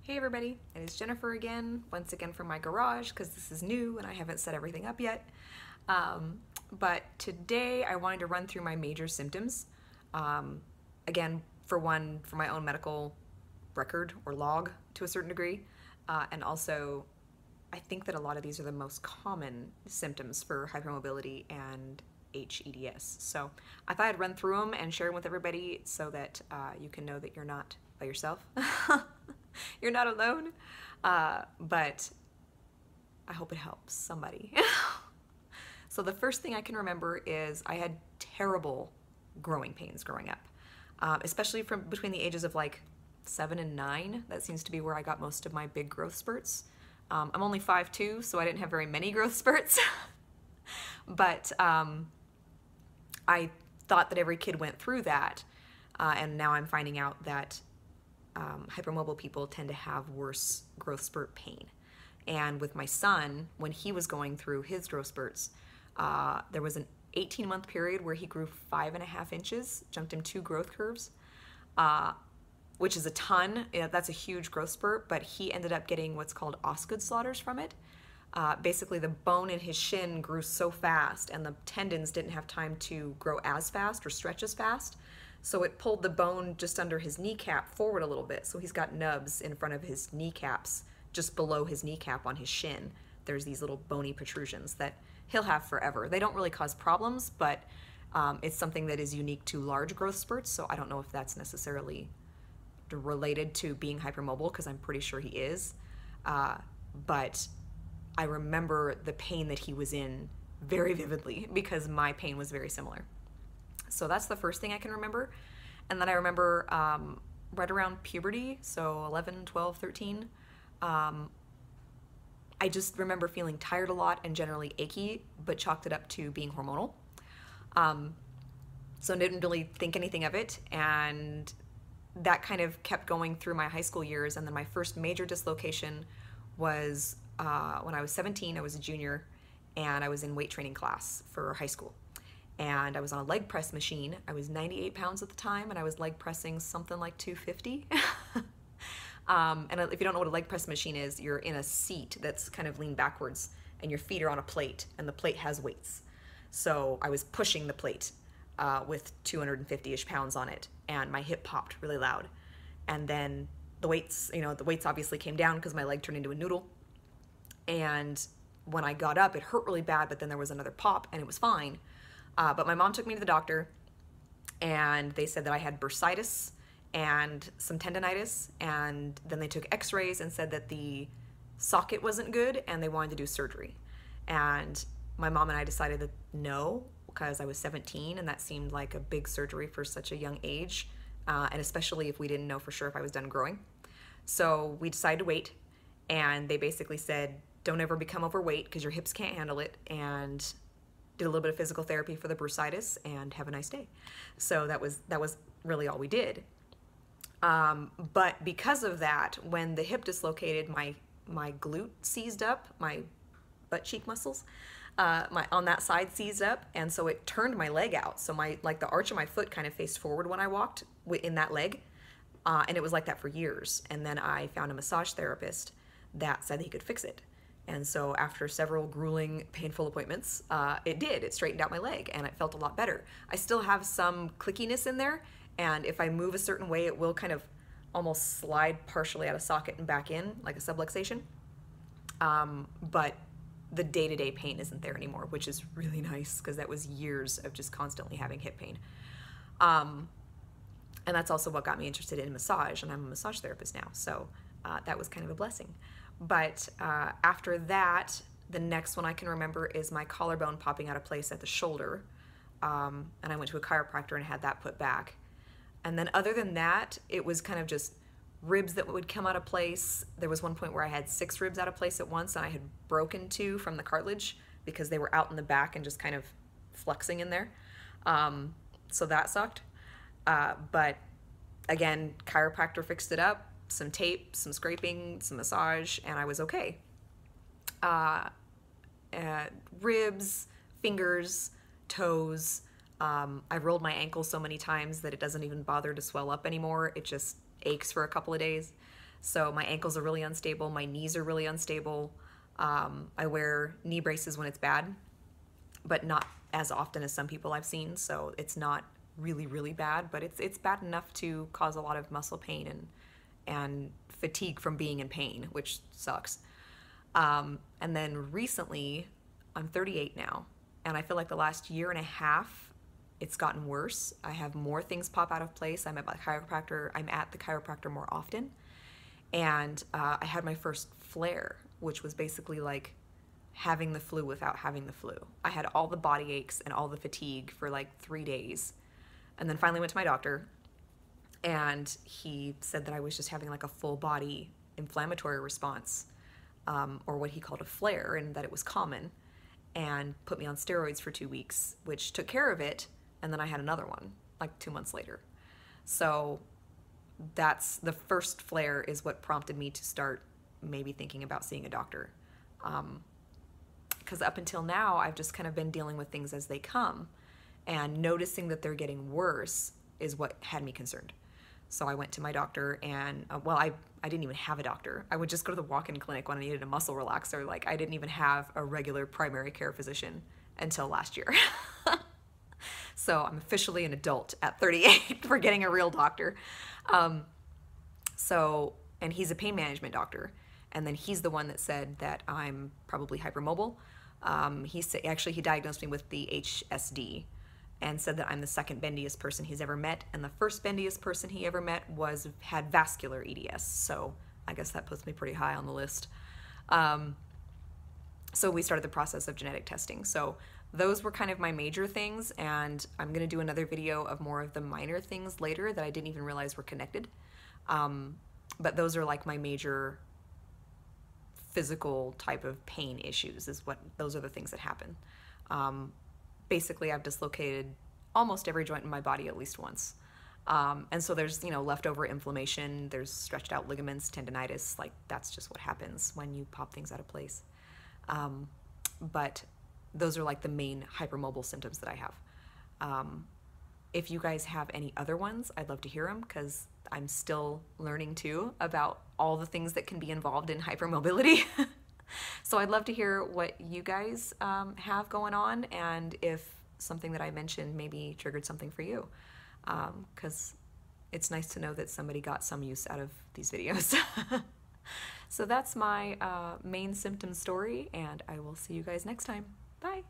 Hey everybody, it is Jennifer again, once again from my garage because this is new and I haven't set everything up yet. But today I wanted to run through my major symptoms. Again, for my own medical record or log to a certain degree. And also, I think that a lot of these are the most common symptoms for hypermobility and HEDS. So I thought I'd run through them and share them with everybody so that you can know that you're not by yourself. You're not alone, but I hope it helps somebody. So the first thing I can remember is I had terrible growing pains growing up, especially from between the ages of like 7 and 9. That seems to be where I got most of my big growth spurts. I'm only 5'2", so I didn't have very many growth spurts, but I thought that every kid went through that, and now I'm finding out that hypermobile people tend to have worse growth spurt pain. And with my son, when he was going through his growth spurts, there was an 18-month period where he grew 5.5 inches, jumped in 2 growth curves, which is a ton. That's a huge growth spurt, but he ended up getting what's called Osgood-Schlatters from it. Basically, the bone in his shin grew so fast and the tendons didn't have time to grow as fast or stretch as fast. So it pulled the bone just under his kneecap forward a little bit. So he's got nubs in front of his kneecaps, just below his kneecap on his shin. There's these little bony protrusions that he'll have forever. They don't really cause problems, but it's something that is unique to large growth spurts. So I don't know if that's necessarily related to being hypermobile, because I'm pretty sure he is. But I remember the pain that he was in very vividly because my pain was very similar. So that's the first thing I can remember. And then I remember right around puberty, so 11, 12, 13, I just remember feeling tired a lot and generally achy, but chalked it up to being hormonal. So didn't really think anything of it. And that kind of kept going through my high school years. And then my first major dislocation was when I was 17. I was a junior and I was in weight training class for high school. And I was on a leg press machine. I was 98 pounds at the time, and I was leg pressing something like 250. And if you don't know what a leg press machine is, you're in a seat that's kind of leaned backwards, and your feet are on a plate, and the plate has weights. So I was pushing the plate with 250-ish pounds on it, and my hip popped really loud. And then the weights obviously came down because my leg turned into a noodle. And when I got up, it hurt really bad, but then there was another pop, and it was fine. But my mom took me to the doctor, and they said that I had bursitis and some tendonitis, and then they took x-rays and said that the socket wasn't good and they wanted to do surgery. And my mom and I decided that no, because I was 17 and that seemed like a big surgery for such a young age, and especially if we didn't know for sure if I was done growing. So we decided to wait, and they basically said, don't ever become overweight because your hips can't handle it, and did a little bit of physical therapy for the bursitis, and have a nice day. So that was really all we did. But because of that, when the hip dislocated, my glute seized up, my butt cheek muscles, on that side seized up, and so it turned my leg out. So the arch of my foot kind of faced forward when I walked in that leg, and it was like that for years. And then I found a massage therapist that said he could fix it. And so after several grueling, painful appointments, it straightened out my leg and it felt a lot better. I still have some clickiness in there, and if I move a certain way, it will kind of almost slide partially out of socket and back in, like a subluxation. But the day-to-day pain isn't there anymore, which is really nice because that was years of just constantly having hip pain. And that's also what got me interested in massage, and I'm a massage therapist now, so that was kind of a blessing. But after that, the next one I can remember is my collarbone popping out of place at the shoulder. And I went to a chiropractor and had that put back. And then other than that, it was kind of just ribs that would come out of place. There was one point where I had 6 ribs out of place at once, and I had broken 2 from the cartilage because they were out in the back and just kind of flexing in there. So that sucked. But again, chiropractor fixed it up. Some tape, some scraping, some massage, and I was okay. Ribs, fingers, toes. I've rolled my ankle so many times that it doesn't even bother to swell up anymore. It just aches for a couple of days. So my ankles are really unstable, my knees are really unstable. I wear knee braces when it's bad, but not as often as some people I've seen. So it's not really, really bad, but it's bad enough to cause a lot of muscle pain and fatigue from being in pain, which sucks. And then recently, I'm 38 now, and I feel like the last year and a half, it's gotten worse. I have more things pop out of place. I'm at the chiropractor more often. And I had my first flare, which was basically like having the flu without having the flu. I had all the body aches and all the fatigue for like 3 days. And then finally went to my doctor, and he said that I was just having like a full body inflammatory response, or what he called a flare, and that it was common, and put me on steroids for 2 weeks, which took care of it. And then I had another one like 2 months later. So that's the first flare is what prompted me to start maybe thinking about seeing a doctor. Because up until now, I've just kind of been dealing with things as they come, and noticing that they're getting worse is what had me concerned. So I went to my doctor, and I didn't even have a doctor. I would just go to the walk-in clinic when I needed a muscle relaxer. Like, I didn't even have a regular primary care physician until last year. So I'm officially an adult at 38 for getting a real doctor. And he's a pain management doctor. And then he's the one that said that I'm probably hypermobile. He diagnosed me with the HSD and said that I'm the second bendiest person he's ever met. And the first bendiest person he ever met had vascular EDS. So I guess that puts me pretty high on the list. So we started the process of genetic testing. So those were kind of my major things, and I'm going to do another video of more of the minor things later that I didn't even realize were connected. But those are like my major physical type of pain issues. Those are the things that happen. Basically, I've dislocated almost every joint in my body at least once. And so there's, leftover inflammation, there's stretched out ligaments, tendonitis, like that's just what happens when you pop things out of place. But those are like the main hypermobile symptoms that I have. If you guys have any other ones, I'd love to hear them, because I'm still learning too about all the things that can be involved in hypermobility. So I'd love to hear what you guys have going on, and if something that I mentioned maybe triggered something for you, because it's nice to know that somebody got some use out of these videos. So that's my main symptom story, and I will see you guys next time. Bye.